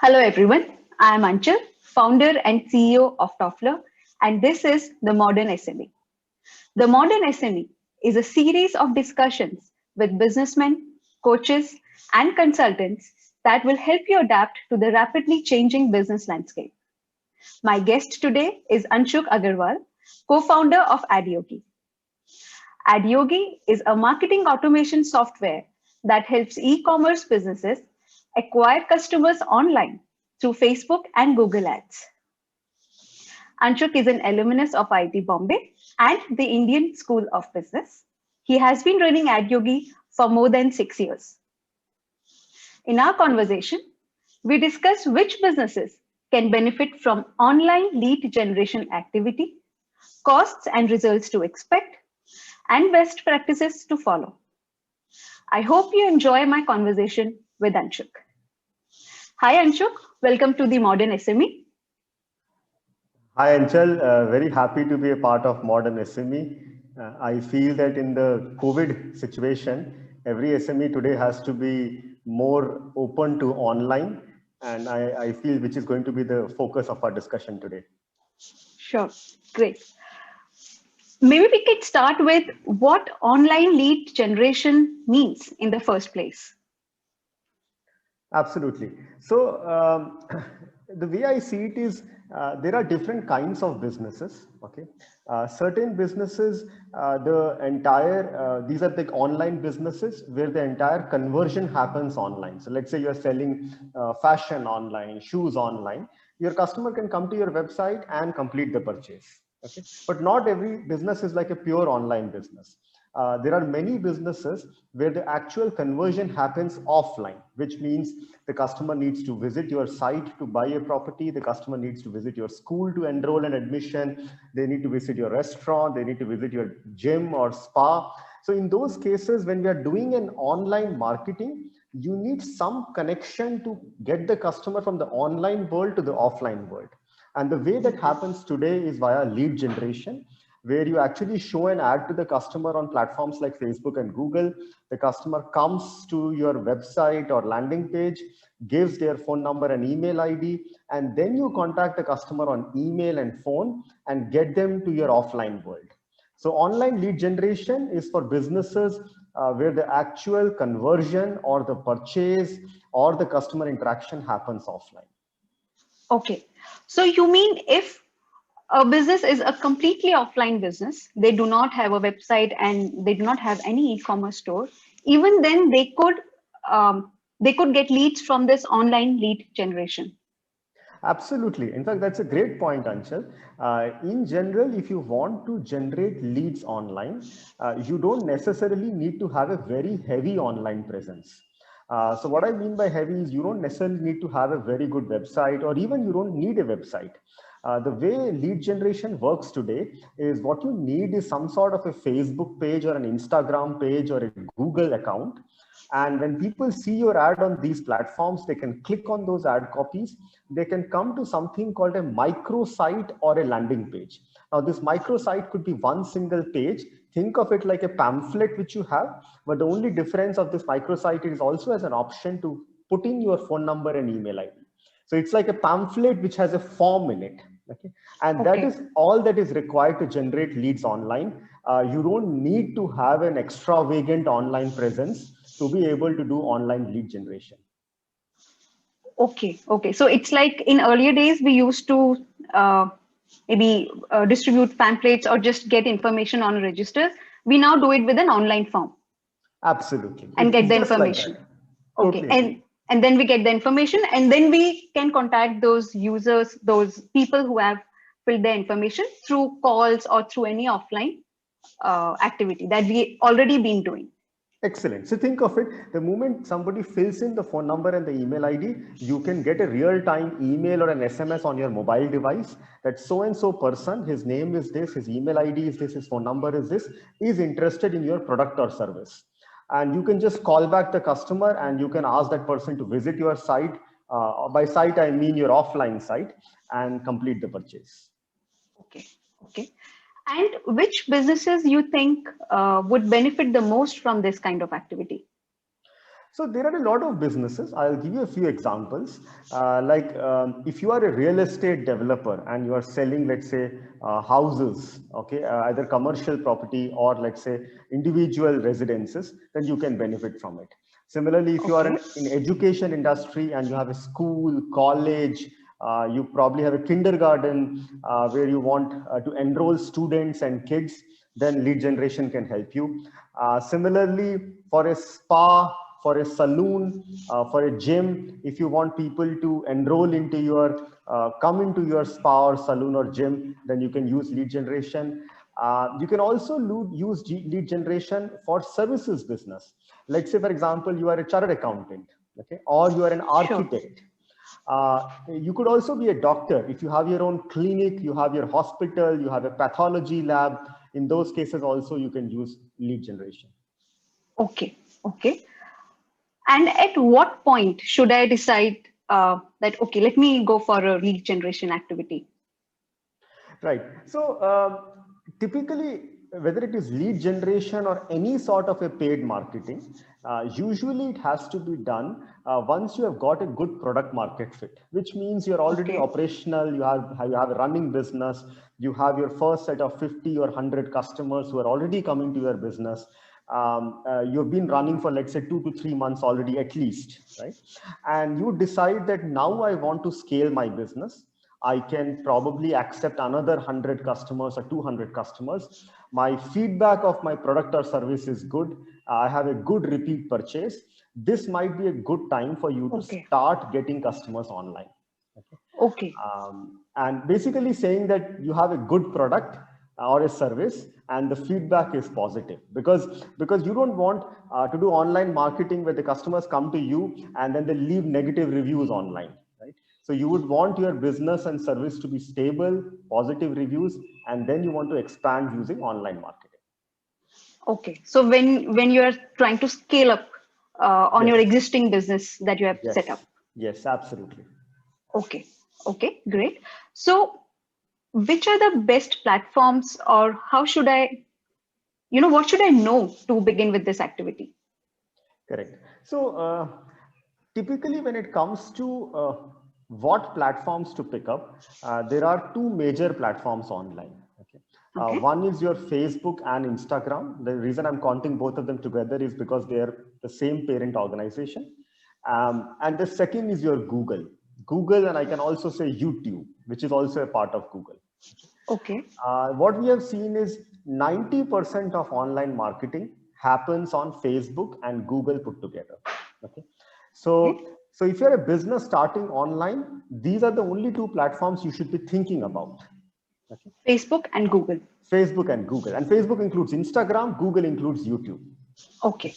Hello everyone, I am Anchal, founder and CEO of Toffler, and this is The Modern SME. The Modern SME is a series of discussions with businessmen, coaches, and consultants that will help you adapt to the rapidly changing business landscape. My guest today is Anshuk Agarwal, co-founder of Adyogi. Adyogi is a marketing automation software that helps e-commerce businesses acquire customers online through Facebook and Google Ads. Anshuk is an alumnus of IIT Bombay and the Indian School of Business. He has been running Adyogi for more than 6 years. In our conversation, we discuss which businesses can benefit from online lead generation activity, costs and results to expect, and best practices to follow. I hope you enjoy my conversation with Anshuk. Hi Anshuk, welcome to the Modern SME. Hi Anchal, very happy to be a part of Modern SME. I feel that in the COVID situation, every SME today has to be more open to online, and I feel which is going to be the focus of our discussion today. Sure, great. Maybe we could start with what online lead generation means in the first place. Absolutely. So the way I see it is there are different kinds of businesses. Okay, certain businesses, these are the online businesses where the entire conversion happens online. So let's say you're selling fashion online, shoes online. Your customer can come to your website and complete the purchase. Okay, but not every business is like a pure online business. There are many businesses where the actual conversion happens offline, which means the customer needs to visit your site to buy a property. The customer needs to visit your school to enroll an admission. They need to visit your restaurant. They need to visit your gym or spa. So in those cases, when we are doing an online marketing, you need some connection to get the customer from the online world to the offline world. And the way that happens today is via lead generation, where you actually show an ad to the customer on platforms like Facebook and Google. The customer comes to your website or landing page, gives their phone number and email ID, and then you contact the customer on email and phone and get them to your offline world. So online lead generation is for businesses where the actual conversion or the purchase or the customer interaction happens offline. Okay, so you mean if a business is a completely offline business, they do not have a website and they do not have any e-commerce store, even then they could get leads from this online lead generation. Absolutely. In fact, that's a great point, Anchal. In general, if you want to generate leads online, you don't necessarily need to have a very heavy online presence. So what I mean by heavy is you don't necessarily need to have a very good website, or even you don't need a website. The way lead generation works today is what you need is some sort of a Facebook page or an Instagram page or a Google account. And when people see your ad on these platforms, they can click on those ad copies. They can come to something called a microsite or a landing page. Now, this microsite could be one single page. Think of it like a pamphlet which you have, but the only difference of this microsite is also as an option to put in your phone number and email ID. So it's like a pamphlet which has a form in it. Okay, and that is all that is required to generate leads online. You don't need to have an extravagant online presence to be able to do online lead generation. Okay. So it's like in earlier days, we used to maybe distribute pamphlets or just get information on registers. We now do it with an online form. Absolutely. And get It's the just like information. that. Okay. Totally agree. And then we get the information and then we can contact those users, those people who have filled their information through calls or through any offline activity that we already been doing. Excellent. So think of it, the moment somebody fills in the phone number and the email ID, you can get a real-time email or an SMS on your mobile device that so-and-so person, his name is this, his email ID is this, his phone number is this, is interested in your product or service. And you can just call back the customer and you can ask that person to visit your site. By site, I mean your offline site, and complete the purchase. Okay. And which businesses you think would benefit the most from this kind of activity? So there are a lot of businesses. I'll give you a few examples. If you are a real estate developer and you are selling, let's say, houses, okay, either commercial property or let's say individual residences, then you can benefit from it. Similarly, if you are Okay. in education industry and you have a school, college, you probably have a kindergarten where you want to enroll students and kids, then lead generation can help you. Similarly, for a spa, for a saloon, for a gym, if you want people to enroll into your, come into your spa or saloon or gym, then you can use lead generation. You can also use lead generation for services business. Let's say, for example, you are a chartered accountant, okay, or you are an Sure. architect. You could also be a doctor. If you have your own clinic, you have your hospital, you have a pathology lab. In those cases also, you can use lead generation. Okay. Okay. And at what point should I decide that, okay, let me go for a lead generation activity? Right. So typically, whether it is lead generation or any sort of a paid marketing, usually it has to be done once you have got a good product market fit, which means you're already Okay. operational, you have a running business, you have your first set of 50 or 100 customers who are already coming to your business. You've been running for, let's say, 2 to 3 months already at least, right? And you decide that now I want to scale my business. I can probably accept another 100 customers or 200 customers. My feedback of my product or service is good. I have a good repeat purchase. This might be a good time for you to Okay. start getting customers online. Okay. Okay. And basically saying that you have a good product or a service and the feedback is positive, because you don't want to do online marketing where the customers come to you and then they leave negative reviews online, right? So you would want your business and service to be stable, positive reviews, and then you want to expand using online marketing. Okay. So when you are trying to scale up on your Yes, existing business that you have set up. yes, yes, absolutely. Okay. Okay. Great. So which are the best platforms, or how should I, what should I know to begin with this activity? Correct. So typically when it comes to what platforms to pick up, there are two major platforms online. Okay. Okay. One is your Facebook and Instagram. The reason I'm counting both of them together is because they are the same parent organization. And the second is your Google, and I can also say YouTube, which is also a part of Google. Okay. What we have seen is 90% of online marketing happens on Facebook and Google put together. Okay. Okay. So if you're a business starting online, these are the only two platforms you should be thinking about. Okay. Facebook and Google. Facebook and Google. And Facebook includes Instagram, Google includes YouTube. Okay.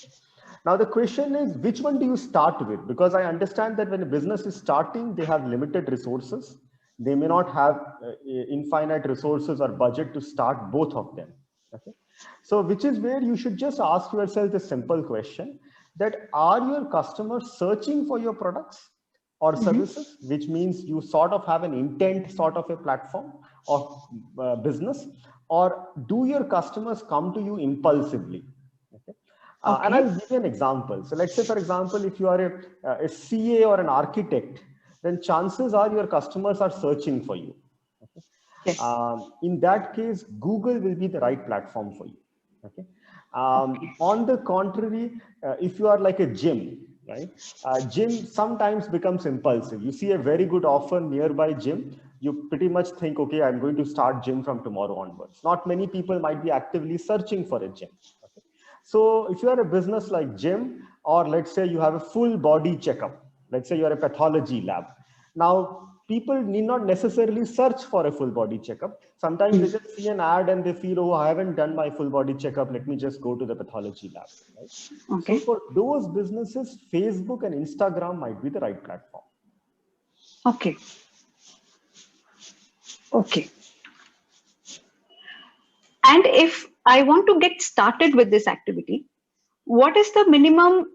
Now the question is, which one do you start with? Because I understand that when a business is starting, they have limited resources. They may not have infinite resources or budget to start both of them. Okay. So which is where you should just ask yourself the simple question that are your customers searching for your products or services, which means you sort of have an intent sort of a platform or business, or do your customers come to you impulsively? Okay. And Okay. I'll give you an example. So let's say, for example, if you are a CA or an architect, then chances are your customers are searching for you. Okay. Yes. In that case, Google will be the right platform for you. Okay. Okay. On the contrary, if you are like a gym, right? Gym sometimes becomes impulsive. You see a very good offer nearby gym, you pretty much think, okay, I'm going to start gym from tomorrow onwards. Not many people might be actively searching for a gym. Okay. So if you are a business like gym, or let's say you have a full body checkup, let's say you're a pathology lab. Now, people need not necessarily search for a full body checkup. Sometimes they just see an ad and they feel, oh, I haven't done my full body checkup. Let me just go to the pathology lab. Right? So Okay. for those businesses, Facebook and Instagram might be the right platform. Okay. Okay. And if I want to get started with this activity, what is the minimum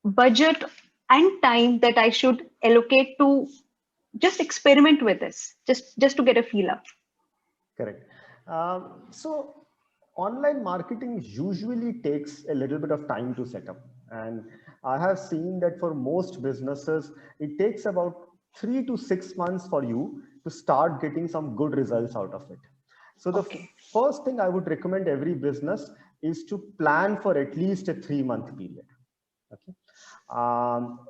budget and time that I should allocate to just experiment with this, just to get a feel of? Correct. So online marketing usually takes a little bit of time to set up. And I have seen that for most businesses, it takes about 3 to 6 months for you to start getting some good results out of it. So the Okay. first thing I would recommend every business is to plan for at least a 3-month period. Okay.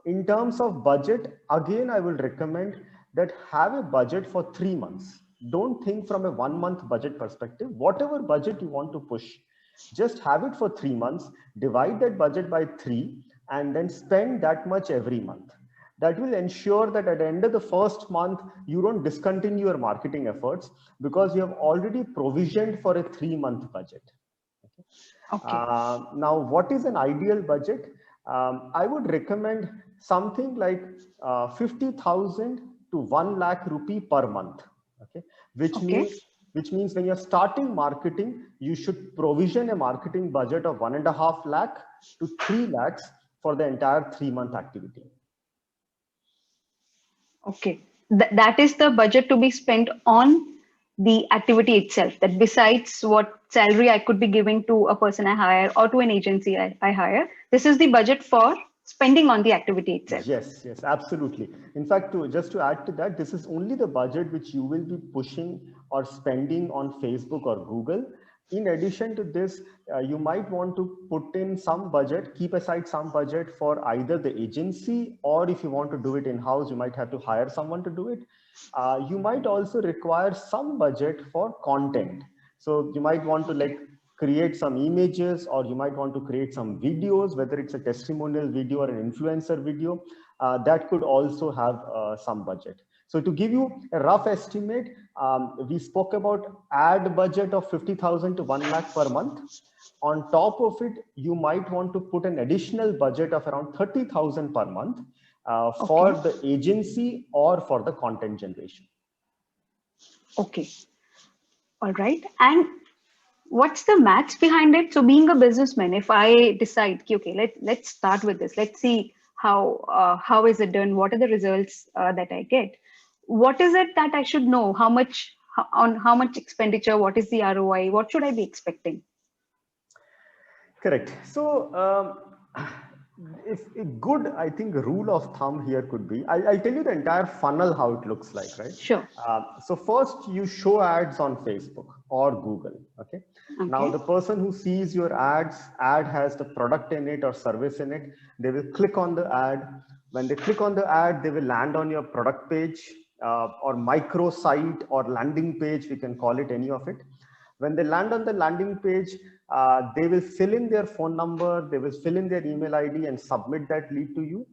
In terms of budget, again, I will recommend that have a budget for 3 months. Don't think from a 1-month budget perspective. Whatever budget you want to push, just have it for 3 months, divide that budget by 3, and then spend that much every month. That will ensure that at the end of the first month, you don't discontinue your marketing efforts because you have already provisioned for a 3-month budget. Okay. Now, what is an ideal budget? I would recommend something like 50,000 to 1 lakh rupee per month. Okay, which means when you're starting marketing, you should provision a marketing budget of 1.5 lakh to 3 lakhs for the entire 3-month activity. Okay. That is the budget to be spent on the activity itself. That besides what salary I could be giving to a person I hire or to an agency I hire, this is the budget for spending on the activity itself. Yes, yes, absolutely. In fact, just to add to that, this is only the budget which you will be pushing or spending on Facebook or Google. In addition to this, you might want to put in some budget, keep aside some budget for either the agency, or if you want to do it in-house, you might have to hire someone to do it. You might also require some budget for content. So you might want to create some images, or you might want to create some videos, whether it's a testimonial video or an influencer video, that could also have some budget. So to give you a rough estimate, we spoke about ad budget of 50,000 to 1 lakh per month. On top of it, you might want to put an additional budget of around 30,000 per month for the agency or for the content generation. Okay. All right. And what's the maths behind it? So being a businessman, if I decide, okay, let's start with this. Let's see how is it done? What are the results that I get? What is it that I should know? How much expenditure? What is the ROI? What should I be expecting? Correct. So if a good, I think, rule of thumb here could be, I'll tell you the entire funnel, how it looks like, right? Sure. So first you show ads on Facebook or Google. Okay. Now the person who sees your ad has the product in it or service in it. They will click on the ad. When they click on the ad, they will land on your product page or micro site or landing page. We can call it any of it. When they land on the landing page, they will fill in their phone number, they will fill in their email ID and submit that lead to you.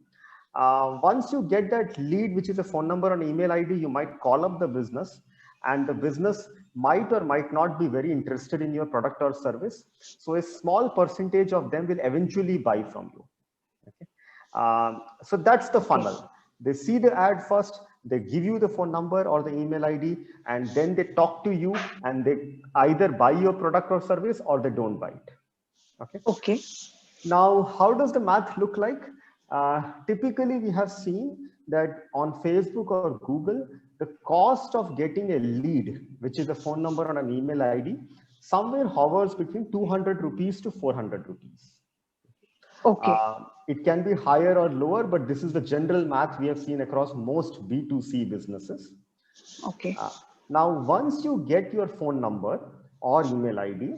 Once you get that lead, which is a phone number and email ID, you might call up the business, and the business might or might not be very interested in your product or service. So a small percentage of them will eventually buy from you. Okay. So that's the funnel. They see the ad first, they give you the phone number or the email ID, and then they talk to you and they either buy your product or service or they don't buy it. Okay. Okay. Now, how does the math look like? Typically, we have seen that on Facebook or Google, the cost of getting a lead, which is a phone number or an email ID, somewhere hovers between 200 rupees to 400 rupees. Okay. It can be higher or lower, but this is the general math we have seen across most B2C businesses. Okay. Now, once you get your phone number or email ID,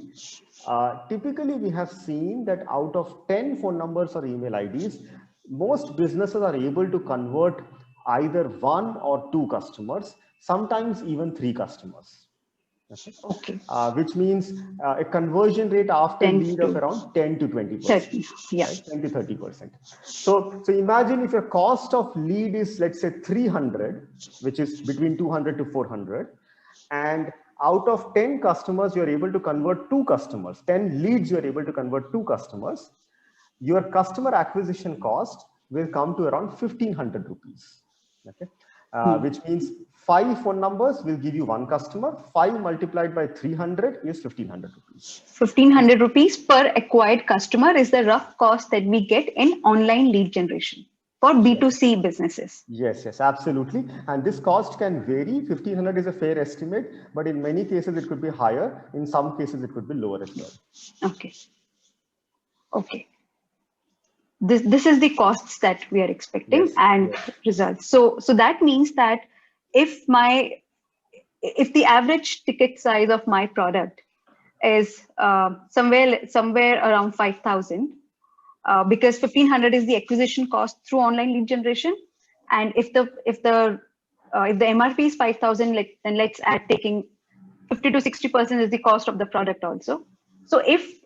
typically we have seen that out of 10 phone numbers or email IDs, most businesses are able to convert either 1 or 2 customers, sometimes even 3 customers. Okay. Which means a conversion rate after lead of around 10 to 20%. Yeah. Right? 10 to 30%. So imagine if your cost of lead is, let's say, 300, which is between 200 to 400, and out of 10 customers, you're able to convert 2 customers, 10 leads, you're able to convert 2 customers, your customer acquisition cost will come to around 1,500 rupees. Okay. Which means 5 phone numbers will give you 1 customer. 5 multiplied by 300 is 1,500 rupees. 1,500 rupees per acquired customer is the rough cost that we get in online lead generation for B2C businesses. Yes, yes, absolutely. And this cost can vary. 1,500 is a fair estimate, but in many cases it could be higher. In some cases it could be lower as well. Okay. Okay. this is the costs that we are expecting Yes, and yes. results. So that means that if the average ticket size of my product is somewhere around 5,000, because 1,500 is the acquisition cost through online lead generation, and if the MRP is 5,000, like, then let's add taking 50 to 60% is the cost of the product also. So if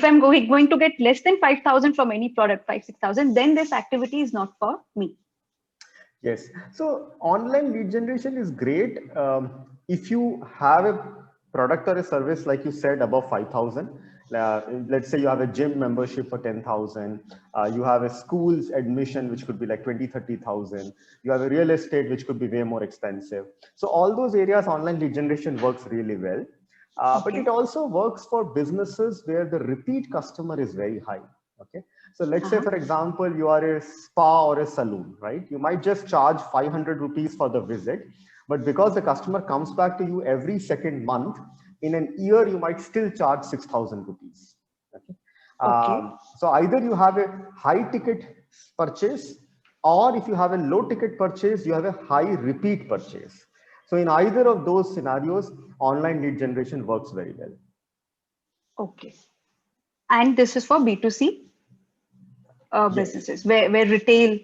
I'm going to get less than 5,000 from any product, 5,000, 6,000, then this activity is not for me. Yes. So online lead generation is great if you have a product or a service, like you said, above 5,000. Let's say you have a gym membership for 10,000. You have a school's admission, which could be like 20, 30,000. You have a real estate, which could be way more expensive. So all those areas, online lead generation works really well. But Okay. it also works for businesses where the repeat customer is very high. Okay. So let's say, for example, you are a spa or a salon, right? You might just charge 500 rupees for the visit, but because the customer comes back to you every second month, in an year, you might still charge 6,000 rupees. Okay. Okay. So either you have a high ticket purchase, or if you have a low ticket purchase, you have a high repeat purchase. So in either of those scenarios, online lead generation works very well. Okay. And this is for B2C Yes. businesses where retail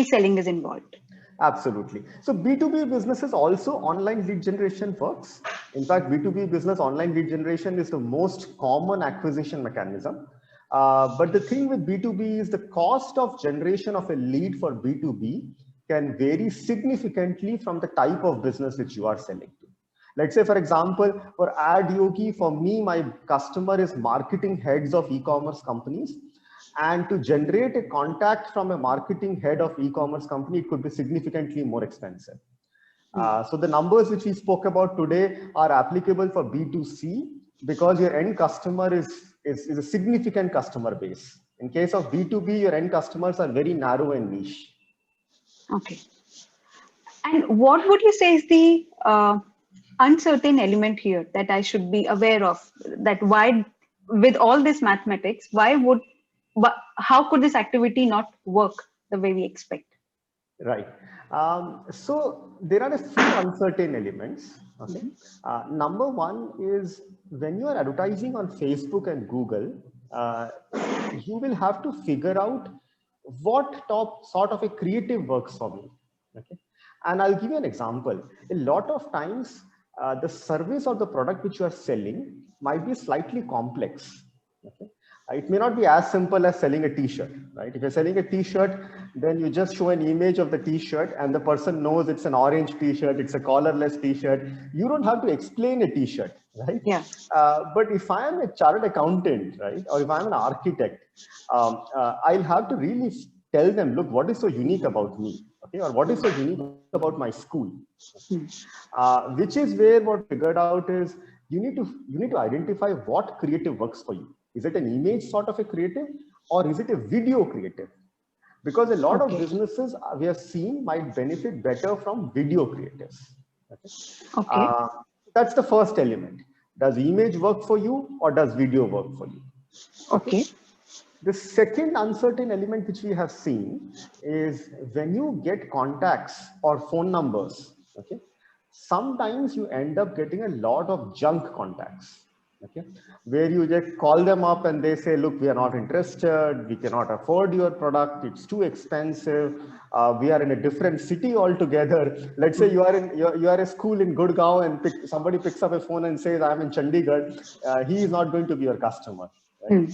selling is involved. Absolutely. So B2B businesses also online lead generation works. In fact, B2B business online lead generation is the most common acquisition mechanism. But the thing with B2B is the cost of generation of a lead for B2B can vary significantly from the type of business which you are selling to. Let's say, for example, for AdYogi, for me, my customer is marketing heads of e-commerce companies. And to generate a contact from a marketing head of e-commerce company, it could be significantly more expensive. So the numbers which we spoke about today are applicable for B2C because your end customer is a significant customer base. In case of B2B, your end customers are very narrow and niche. Okay. And what would you say is the uncertain element here that I should be aware of? That why, with all this mathematics, how could this activity not work the way we expect? Right. So there are a few uncertain elements. Okay. Number one is when you are advertising on Facebook and Google, you will have to figure out what top sort of a creative works for me. Okay. And I'll give you an example. A lot of times, the service or the product which you are selling might be slightly complex. Okay. It may not be as simple as selling a t-shirt, right? If you're selling a t-shirt, then you just show an image of the t-shirt and the person knows it's an orange t-shirt, it's a collarless t-shirt. You don't have to explain a t-shirt, right? Yeah. But if I am a chartered accountant, right, or if I'm an architect, I'll have to really tell them, look, what is so unique about me, okay, or what is so unique about my school, which is where what figured out is you need to identify what creative works for you. Is it an image sort of a creative, or is it a video creative? Because a lot of Okay. businesses we have seen might benefit better from video creatives. Okay? Okay. That's the first element. Does image work for you or does video work for you? Okay. The second uncertain element which we have seen is when you get contacts or phone numbers, okay, sometimes you end up getting a lot of junk contacts, okay, where you just call them up and they say, look, we are not interested, we cannot afford your product, it's too expensive, we are in a different city altogether. Let's say you are a school in Gurgaon and somebody picks up a phone and says, I'm in Chandigarh, he is not going to be your customer, right?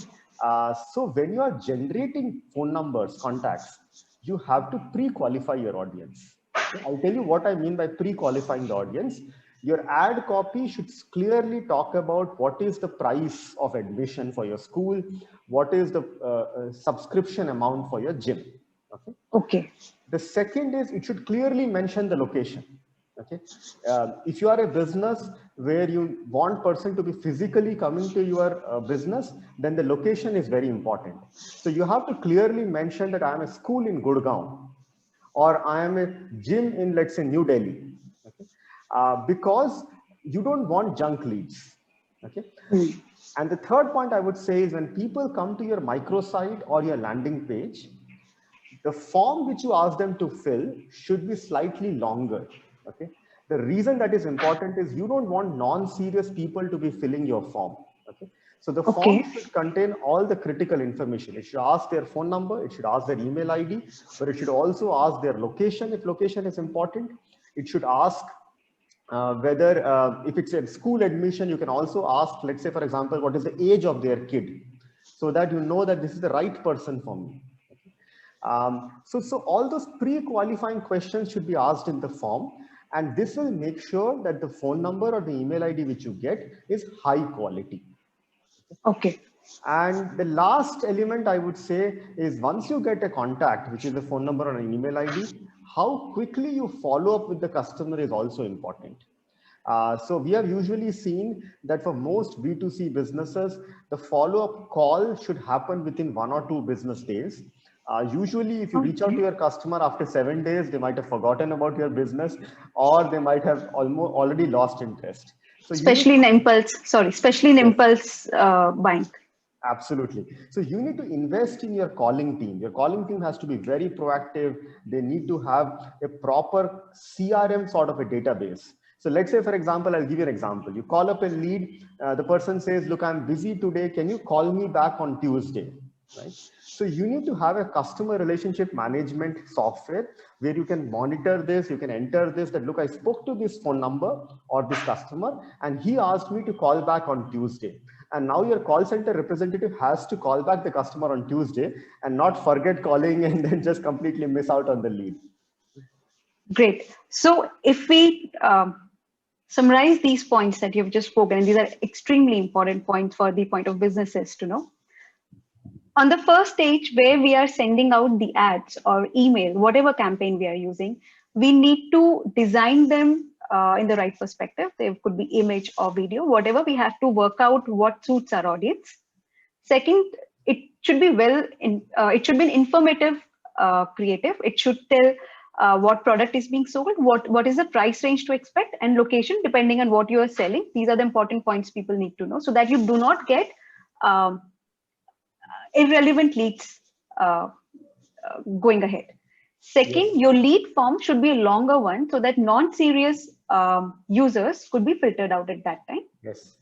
So when you are generating phone numbers, contacts, you have to pre-qualify your audience. Okay? I'll tell you what I mean by pre-qualifying the audience. Your ad copy should clearly talk about what is the price of admission for your school, what is the subscription amount for your gym. Okay. Okay. The second is it should clearly mention the location. Okay. If you are a business where you want person to be physically coming to your business, then the location is very important. So you have to clearly mention that I am a school in Gurgaon or I am a gym in, let's say, New Delhi. Okay. Because you don't want junk leads. Okay. And the third point I would say is when people come to your microsite or your landing page, the form which you ask them to fill should be slightly longer. Okay. The reason that is important is you don't want non-serious people to be filling your form. Okay. So the form Okay. should contain all the critical information. It should ask their phone number, it should ask their email ID, but it should also ask their location if location is important. It should ask whether if it's a school admission, you can also ask, let's say, for example, what is the age of their kid, so that you know that this is the right person for me. So all those pre-qualifying questions should be asked in the form, and this will make sure that the phone number or the email ID which you get is high quality. Okay. And the last element I would say is once you get a contact, which is a phone number or an email ID, how quickly you follow up with the customer is also important. So we have usually seen that for most B2C businesses, the follow-up call should happen within 1 or 2 business days. Usually, if you reach out to your customer after 7 days, they might have forgotten about your business, or they might have already lost interest. So Especially in impulse, especially in yes, impulse buying. absolutely. So you need to invest in your calling team. Your calling team has to be very proactive. They need to have a proper CRM sort of a database. So let's say, for example, I'll give you an example. You call up a lead, the person says, look, I'm busy today. Can you call me back on Tuesday? Right? So you need to have a customer relationship management software where you can monitor this, you can enter this, that look, I spoke to this phone number or this customer, and he asked me to call back on Tuesday. And now your call center representative has to call back the customer on Tuesday and not forget calling and then just completely miss out on the lead. Great. So if we summarize these points that you've just spoken, and these are extremely important points for the point of businesses to know. On the first stage where we are sending out the ads or email, whatever campaign we are using, we need to design them in the right perspective. There could be image or video, whatever. We have to work out what suits our audience. Second, it should be it should be an informative creative. It should tell what product is being sold, what is the price range to expect, and location depending on what you are selling. These are the important points people need to know so that you do not get irrelevant leads going ahead. Second, Yes. your lead form should be a longer one so that non-serious users could be filtered out at that time. Yes.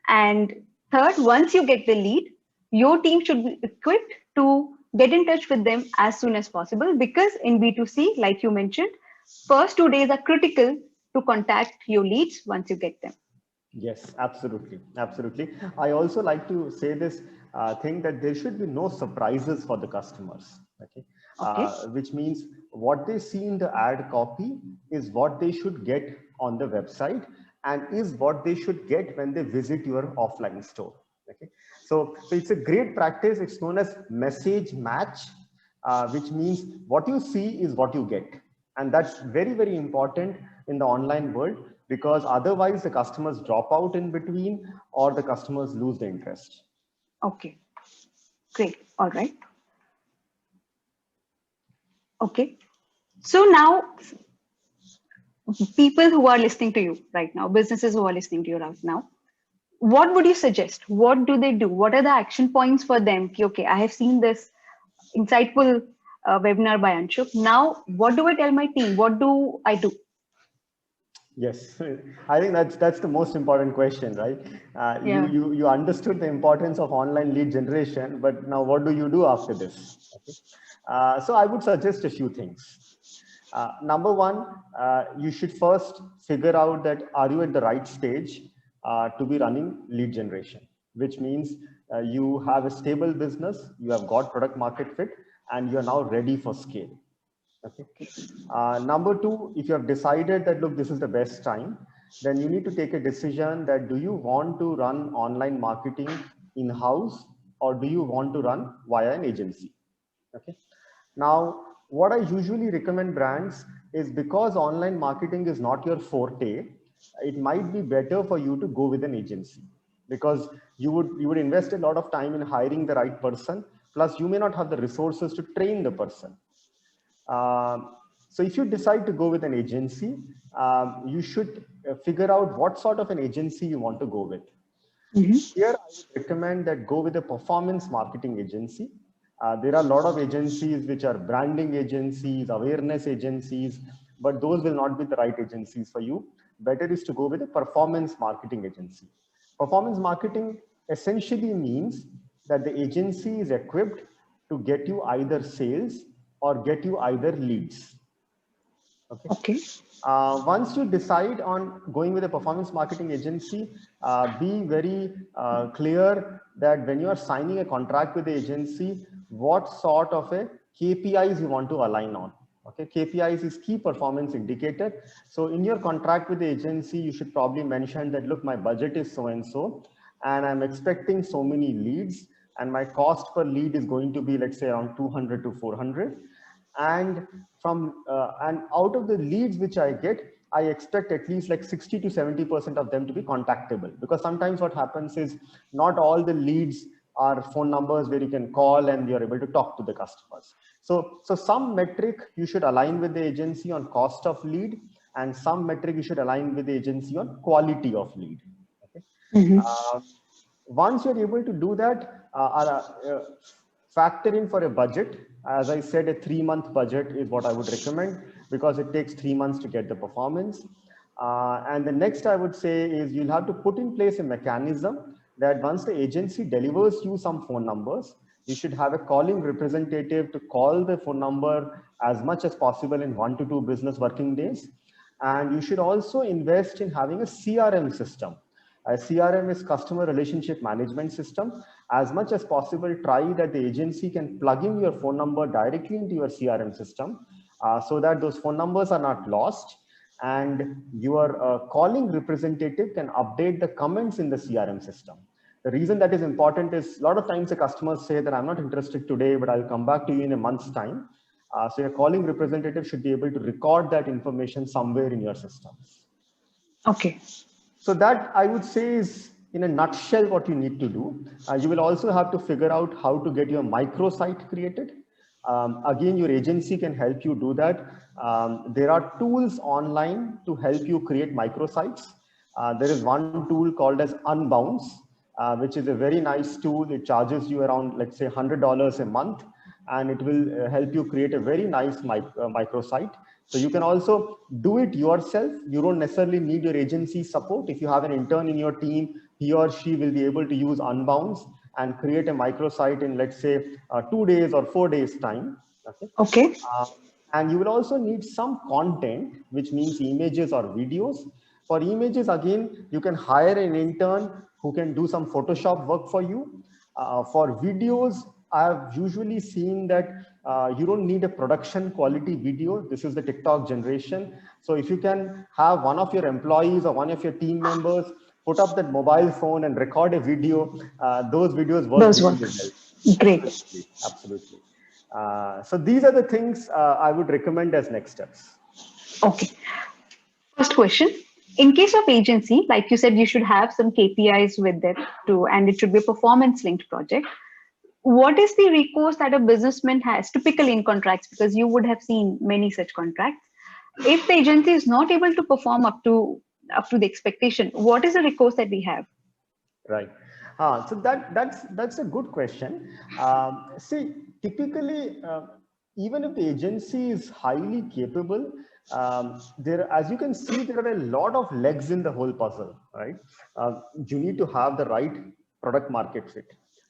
And third, once you get the lead, your team should be equipped to get in touch with them as soon as possible, because in B2C, like you mentioned, first 2 days are critical to contact your leads once you get them. Yes, absolutely. Absolutely. I also like to say this thing that there should be no surprises for the customers. Okay. Okay. Which means what they see in the ad copy is what they should get on the website and is what they should get when they visit your offline store. Okay. So it's a great practice. It's known as message match, which means what you see is what you get. And that's very, very important in the online world, because otherwise the customers drop out in between or the customers lose the interest. Okay, great. All right. Okay. So now people who are listening to you right now, businesses who are listening to you right now, what would you suggest? What do they do? What are the action points for them? Okay, I have seen this insightful webinar by Anshul. Now, what do I tell my team? What do I do? Yes, I think that's the most important question, right? Yeah. You understood the importance of online lead generation, but now what do you do after this? Okay. So I would suggest a few things. Number one, you should first figure out that are you at the right stage to be running lead generation, which means you have a stable business, you have got product market fit, and you are now ready for scale. Okay. Number two, if you have decided that, look, this is the best time, then you need to take a decision that do you want to run online marketing in-house or do you want to run via an agency? Okay. Now, what I usually recommend brands is, because online marketing is not your forte, it might be better for you to go with an agency, because you would invest a lot of time in hiring the right person. Plus, you may not have the resources to train the person. So if you decide to go with an agency, you should figure out what sort of an agency you want to go with. Here, I would recommend that go with a performance marketing agency. There are a lot of agencies which are branding agencies, awareness agencies, but those will not be the right agencies for you. Better is to go with a performance marketing agency. Performance marketing essentially means that the agency is equipped to get you either sales or get you either leads. Okay. Okay. Once you decide on going with a performance marketing agency, be very clear that when you are signing a contract with the agency, what sort of a KPIs you want to align on. Okay, KPIs is key performance indicator. So in your contract with the agency, you should probably mention that, look, my budget is so and so, and I'm expecting so many leads, and my cost per lead is going to be, let's say, around 200 to 400. And out of the leads which I get, I expect at least like 60 to 70% of them to be contactable, because sometimes what happens is not all the leads are phone numbers where you can call and you're able to talk to the customers. So some metric you should align with the agency on cost of lead, and some metric you should align with the agency on quality of lead. Okay. Once you're able to do that, factor in for a budget. As I said, a 3-month budget is what I would recommend, because it takes 3 months to get the performance. And the next I would say is you'll have to put in place a mechanism that once the agency delivers you some phone numbers, you should have a calling representative to call the phone number as much as possible in 1 to 2 business working days. And you should also invest in having a CRM system. A CRM is customer relationship management system. As much as possible, try that the agency can plug in your phone number directly into your CRM system, so that those phone numbers are not lost, and your calling representative can update the comments in the CRM system. The reason that is important is a lot of times the customers say that I'm not interested today, but I'll come back to you in a month's time. So your calling representative should be able to record that information somewhere in your systems. Okay. So that, I would say, is in a nutshell what you need to do. You will also have to figure out how to get your microsite created. Again, your agency can help you do that. There are tools online to help you create microsites. There is one tool called as Unbounce, which is a very nice tool. It charges you around, let's say, $100 a month, and it will help you create a very nice microsite. So you can also do it yourself. You don't necessarily need your agency support. If you have an intern in your team, he or she will be able to use Unbounce and create a microsite in, let's say, 2 days or 4 days time. Okay. Okay. And you will also need some content, which means images or videos. For images, again, you can hire an intern who can do some Photoshop work for you. For videos, I've usually seen that you don't need a production quality video. This is the TikTok generation. So if you can have one of your employees or one of your team members put up that mobile phone and record a video, those videos work really well. Great. Absolutely. Absolutely. So these are the things I would recommend as next steps. Okay. First question. In case of agency, like you said, you should have some KPIs with it too, and it should be a performance linked project. What is the recourse that a businessman has typically in contracts? Because you would have seen many such contracts. If the agency is not able to perform up to the expectation, what is the recourse that we have? Right. So that's a good question. See, typically, even if the agency is highly capable, as you can see, there are a lot of legs in the whole puzzle, right? You need to have the right product market fit.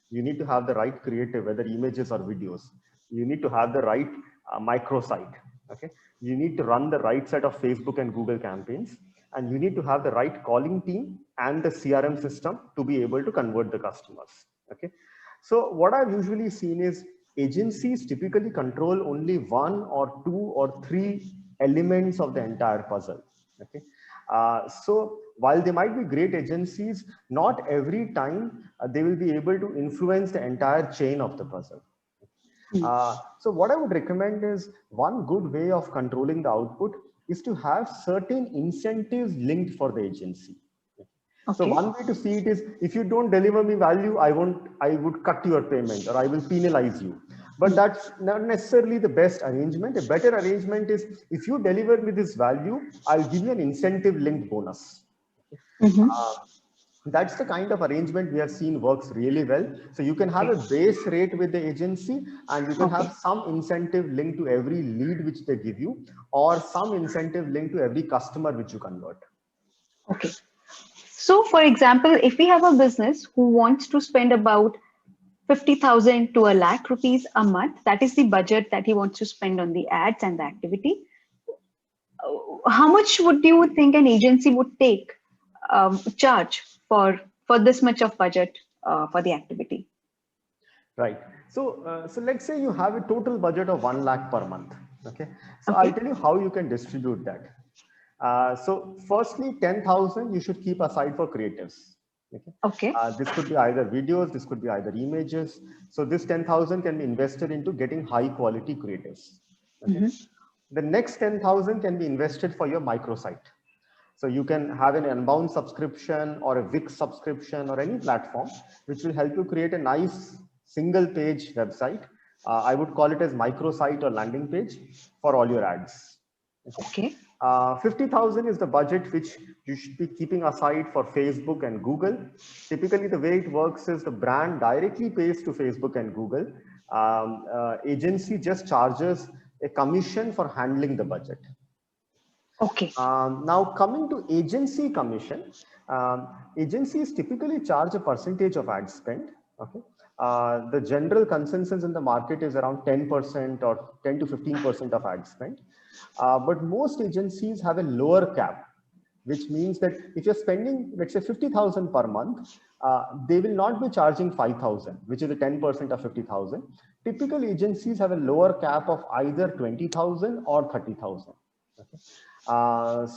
You need to have the right creative, whether images or videos. You need to have the right microsite. Okay. You need to run the right set of Facebook and Google campaigns, and you need to have the right calling team and the CRM system to be able to convert the customers. Okay. So what I've usually seen is agencies typically control only 1 or 2 or 3 elements of the entire puzzle. Okay. So while they might be great agencies, not every time they will be able to influence the entire chain of the puzzle. So what I would recommend is, one good way of controlling the output is to have certain incentives linked for the agency. Okay. So one way to see it is, if you don't deliver me value, I would cut your payment, or I will penalize you. But that's not necessarily the best arrangement. A better arrangement is, if you deliver me this value, I'll give you an incentive linked bonus. That's the kind of arrangement we have seen works really well. So you can have a base rate with the agency, and you can have some incentive linked to every lead which they give you, or some incentive linked to every customer which you convert. Okay. So for example, if we have a business who wants to spend about 50,000 to a lakh rupees a month, that is the budget that he wants to spend on the ads and the activity. How much would you think an agency would take charge for this much of budget for the activity? Right. So let's say you have a total budget of 1 lakh per month. Okay. So Okay. I'll tell you how you can distribute that. So firstly, 10,000 you should keep aside for creatives. Okay. Okay. This could be either videos, this could be either images. So this 10,000 can be invested into getting high quality creatives. Okay. The next 10,000 can be invested for your microsite. So you can have an Unbound subscription or a Wix subscription or any platform which will help you create a nice single page website. I would call it as microsite or landing page for all your ads. Okay. 50,000 is the budget which you should be keeping aside for Facebook and Google. Typically, the way it works is the brand directly pays to Facebook and Google. Agency just charges a commission for handling the budget. Okay. Now coming to agency commission, agencies typically charge a percentage of ad spend. Okay. The general consensus in the market is around 10% or 10 to 15% of ad spend. But most agencies have a lower cap, which means that if you're spending, let's say 50,000 per month, they will not be charging 5,000, which is a 10% of 50,000. Typical agencies have a lower cap of either 20,000 or 30,000. Okay.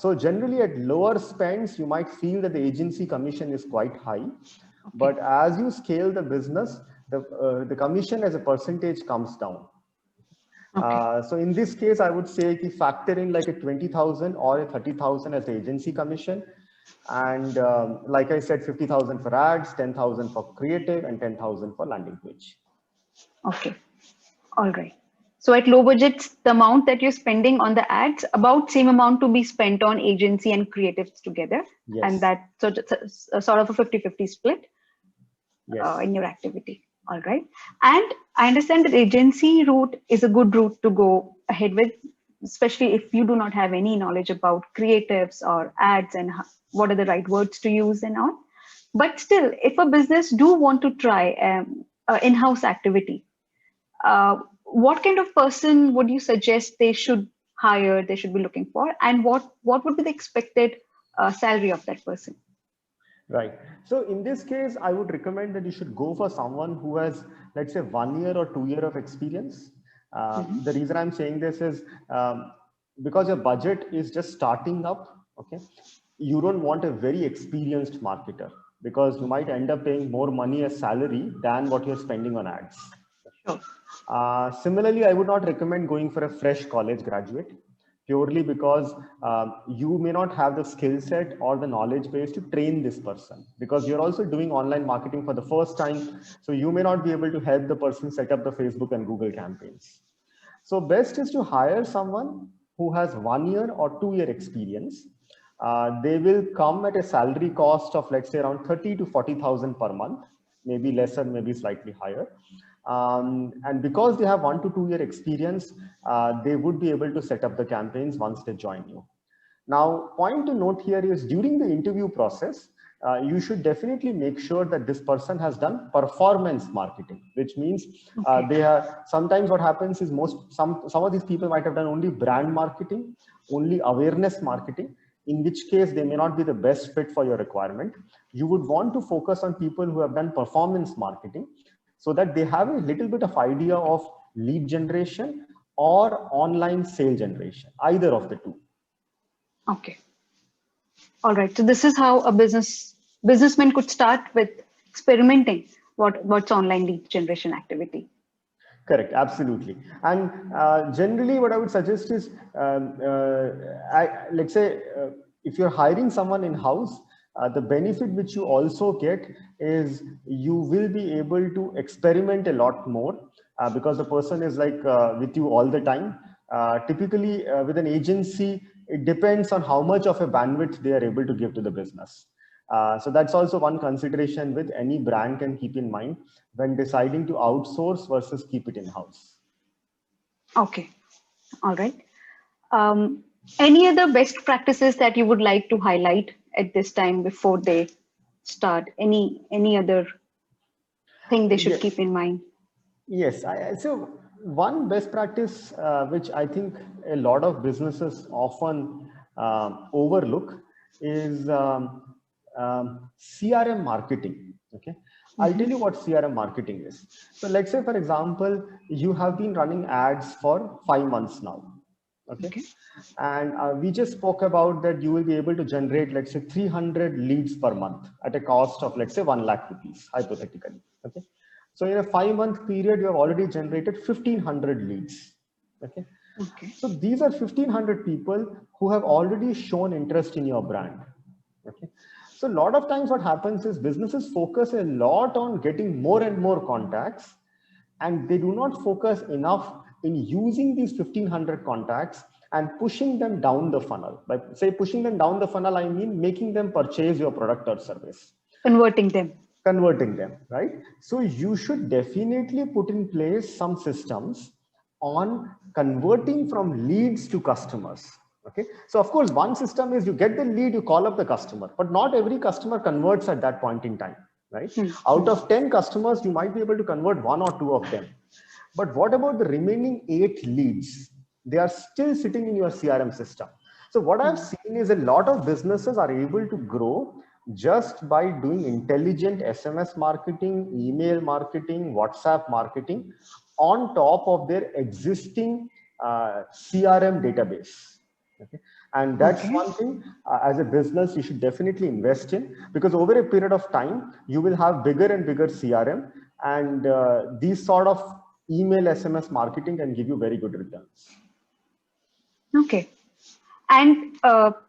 So generally at lower spends, you might feel that the agency commission is quite high, but as you scale the business, the commission as a percentage comes down. So in this case, I would say if factor in like a 20,000 or a 30,000 as the agency commission. And like I said, 50,000 for ads, 10,000 for creative, and 10,000 for landing page. Okay. All right. So at low budgets, the amount that you're spending on the ads, about same amount to be spent on agency and creatives together. Yes. And that sort of a 50-50 split in your activity. All right. And I understand that agency route is a good route to go ahead with, especially if you do not have any knowledge about creatives or ads and what are the right words to use and all. But still, if a business do want to try in-house activity, what kind of person would you suggest they should hire, they should be looking for, and what would be the expected salary of that person? Right. So in this case, I would recommend that you should go for someone who has, let's say, 1 year or 2 years of experience. The reason I'm saying this is because your budget is just starting up. Okay. You don't want a very experienced marketer because you might end up paying more money as salary than what you're spending on ads. Sure. Similarly, I would not recommend going for a fresh college graduate, purely because you may not have the skill set or the knowledge base to train this person, because you're also doing online marketing for the first time. So you may not be able to help the person set up the Facebook and Google campaigns. So best is to hire someone who has 1 year or 2 year experience. They will come at a salary cost of, let's say, around 30 to 40,000 per month, maybe lesser, maybe slightly higher. And because they have 1 to 2 year experience, they would be able to set up the campaigns once they join you. Now, point to note here is during the interview process, you should definitely make sure that this person has done performance marketing, which means they are, sometimes what happens is some of these people might have done only brand marketing, only awareness marketing, in which case they may not be the best fit for your requirement. You would want to focus on people who have done performance marketing, so that they have a little bit of idea of lead generation or online sale generation, either of the two. Okay. All right. So this is how a businessman could start with experimenting what's online lead generation activity. Correct, absolutely. And generally what I would suggest is, let's say, if you're hiring someone in-house, the benefit which you also get is you will be able to experiment a lot more because the person is like with you all the time. Typically with an agency, it depends on how much of a bandwidth they are able to give to the business. So that's also one consideration with any brand can keep in mind when deciding to outsource versus keep it in-house. Okay. All right. Um, any other best practices that you would like to highlight at this time before they start? Any other thing they should Yeah. keep in mind? Yes, so one best practice which I think a lot of businesses often overlook is CRM marketing. Okay, I'll tell you Mhm. what CRM marketing is. So let's say, for example, you have been running ads for 5 months now. Okay, Okay. and we just spoke about that you will be able to generate, let's say, 300 leads per month at a cost of, let's say, 1 lakh rupees, hypothetically. Okay. So in a 5-month period, you have already generated 1,500 leads. Okay. Okay. So these are 1,500 people who have already shown interest in your brand. Okay. So a lot of times what happens is businesses focus a lot on getting more and more contacts, and they do not focus enough in using these 1,500 contacts and pushing them down the funnel. By say pushing them down the funnel, I mean making them purchase your product or service. Converting them. Converting them, right? So you should definitely put in place some systems on converting from leads to customers. Okay. So of course, one system is you get the lead, you call up the customer, but not every customer converts at that point in time, right? Hmm. Out of 10 customers, you might be able to convert 1 or 2 of them. But what about the remaining 8 leads? They are still sitting in your CRM system. So what I've seen is a lot of businesses are able to grow just by doing intelligent SMS marketing, email marketing, WhatsApp marketing on top of their existing CRM database. Okay. And that's Okay. one thing as a business you should definitely invest in, because over a period of time you will have bigger and bigger CRM, and these sort of email SMS marketing can give you very good returns. Okay. And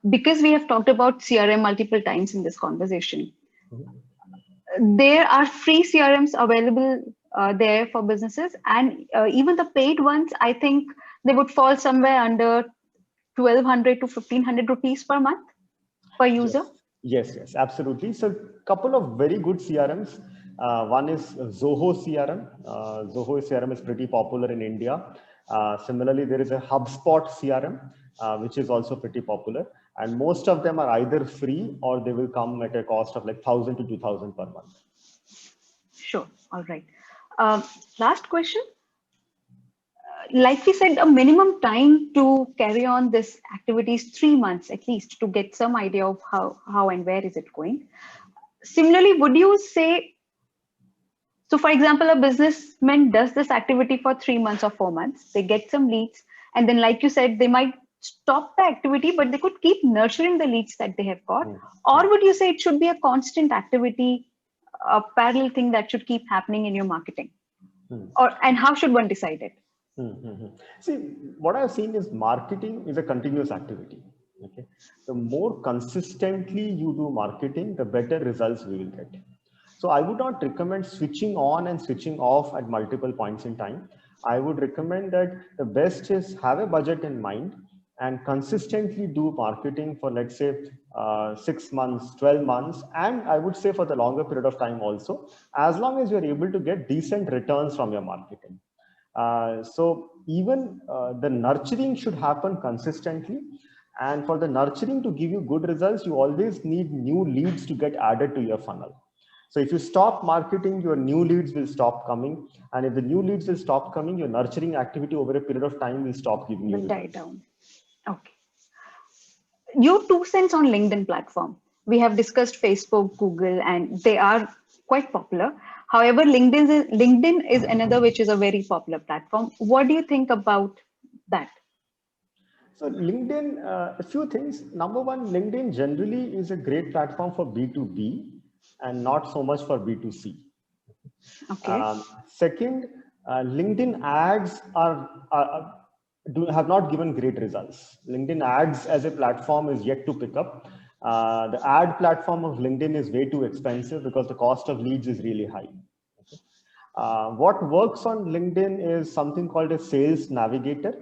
because we have talked about CRM multiple times in this conversation, Mhm. there are free CRMs available there for businesses, and even the paid ones, I think they would fall somewhere under 1,200 to 1,500 rupees per month per user. Yes, yes, absolutely. So, couple of very good CRMs. One is Zoho CRM. Zoho CRM is pretty popular in India. Similarly, there is a HubSpot CRM, which is also pretty popular. And most of them are either free or they will come at a cost of like 1,000 to 2,000 per month. Sure. All right. Um, Last question. Like we said, a minimum time to carry on this activity is 3 months at least to get some idea of how and where is it going. Similarly, would you say, so for example, a businessman does this activity for 3 months or 4 months, they get some leads, and then like you said, they might stop the activity, but they could keep nurturing the leads that they have got? Or would you say it should be a constant activity, a parallel thing that should keep happening in your marketing? Or and how should one decide it? See, what I've seen is marketing is a continuous activity. Okay, the more consistently you do marketing, the better results we will get. So I would not recommend switching on and switching off at multiple points in time. I would recommend that the best is have a budget in mind and consistently do marketing for, let's say, 6 months, 12 months, and I would say for the longer period of time also, as long as you're able to get decent returns from your marketing. So even the nurturing should happen consistently. And for the nurturing to give you good results, you always need new leads to get added to your funnel. So if you stop marketing, your new leads will stop coming. And if the new leads will stop coming, your nurturing activity over a period of time will stop giving you Will die results. down. Okay. Your 2 cents on LinkedIn platform. We have discussed Facebook, Google, and they are quite popular. However, LinkedIn is another which is a very popular platform. What do you think about that? So LinkedIn, a few things. Number one, LinkedIn generally is a great platform for B2B and not so much for B2C. Okay. Second, LinkedIn ads have not given great results. LinkedIn ads as a platform is yet to pick up. The ad platform of LinkedIn is way too expensive because the cost of leads is really high. Okay. What works on LinkedIn is something called a sales navigator,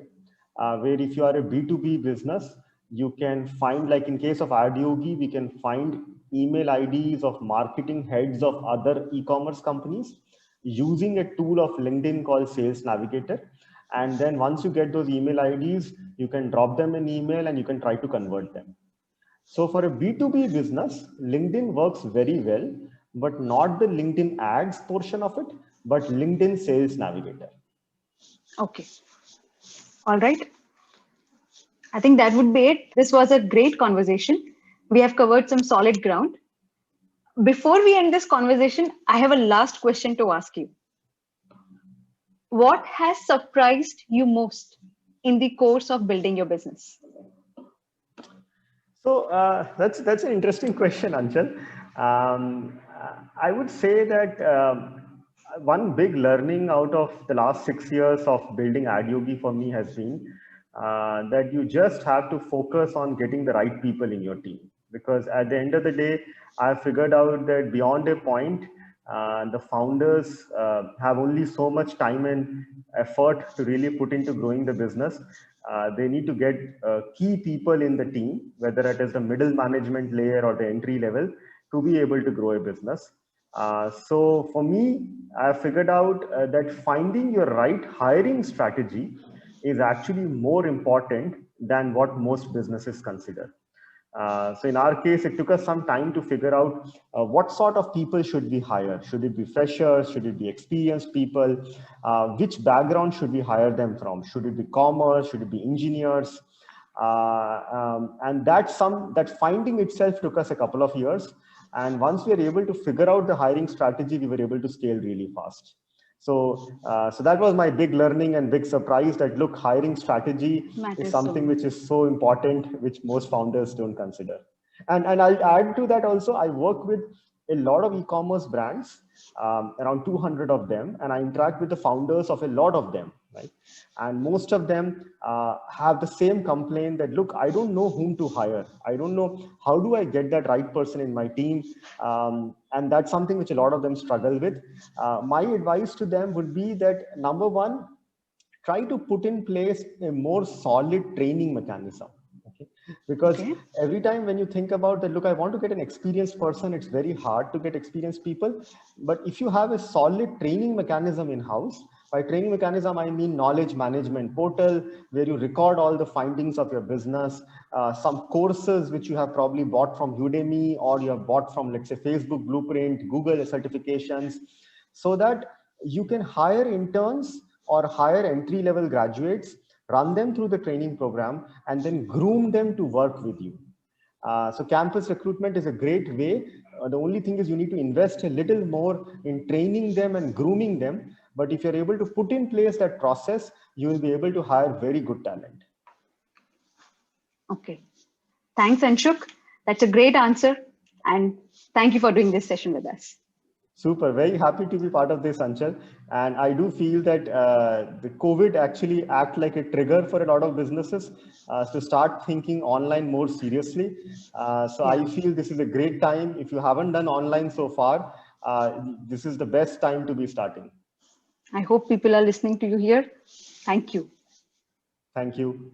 where if you are a B2B business, you can find, like in case of Adyogi, we can find email IDs of marketing heads of other e-commerce companies using a tool of LinkedIn called Sales Navigator. And then once you get those email IDs, you can drop them an email and you can try to convert them. So for a B2B business, LinkedIn works very well, but not the LinkedIn ads portion of it, but LinkedIn Sales Navigator. Okay. All right. I think that would be it. This was a great conversation. We have covered some solid ground. Before we end this conversation, I have a last question to ask you. What has surprised you most in the course of building your business? So that's an interesting question, Anchal. I would say that one big learning out of the last 6 years of building AdYogi for me has been that you just have to focus on getting the right people in your team. Because at the end of the day, I figured out that beyond a point, the founders have only so much time and effort to really put into growing the business. They need to get key people in the team, whether it is the middle management layer or the entry level, to be able to grow a business. So for me, I figured out that finding your right hiring strategy is actually more important than what most businesses consider. So in our case, it took us some time to figure out what sort of people should we hire. Should it be freshers? Should it be experienced people? Which background should we hire them from? Should it be commerce? Should it be engineers? And that finding itself took us a couple of years. And once we were able to figure out the hiring strategy, we were able to scale really fast. So that was my big learning and big surprise that, look, hiring strategy is something which is so important, which most founders don't consider. And I'll add to that also, I work with a lot of e-commerce brands, around 200 of them, and I interact with the founders of a lot of them, right? And most of them have the same complaint that, look, I don't know whom to hire. I don't know how do I get that right person in my team. And that's something which a lot of them struggle with. My advice to them would be that, number one, try to put in place a more solid training mechanism. Okay? Because every time when you think about that, look, I want to get an experienced person, it's very hard to get experienced people. But if you have a solid training mechanism in-house, by training mechanism, I mean knowledge management portal, where you record all the findings of your business, some courses which you have probably bought from Udemy, or you have bought from, let's say, Facebook Blueprint, Google certifications, so that you can hire interns or hire entry-level graduates, run them through the training program, and then groom them to work with you. So campus recruitment is a great way. The only thing is you need to invest a little more in training them and grooming them. But if you're able to put in place that process, you will be able to hire very good talent. Okay. Thanks, Anshuk. That's a great answer. And thank you for doing this session with us. Super, very happy to be part of this, Anchal. And I do feel that the COVID actually act like a trigger for a lot of businesses to start thinking online more seriously. I feel this is a great time. If you haven't done online so far, this is the best time to be starting. I hope people are listening to you here. Thank you. Thank you.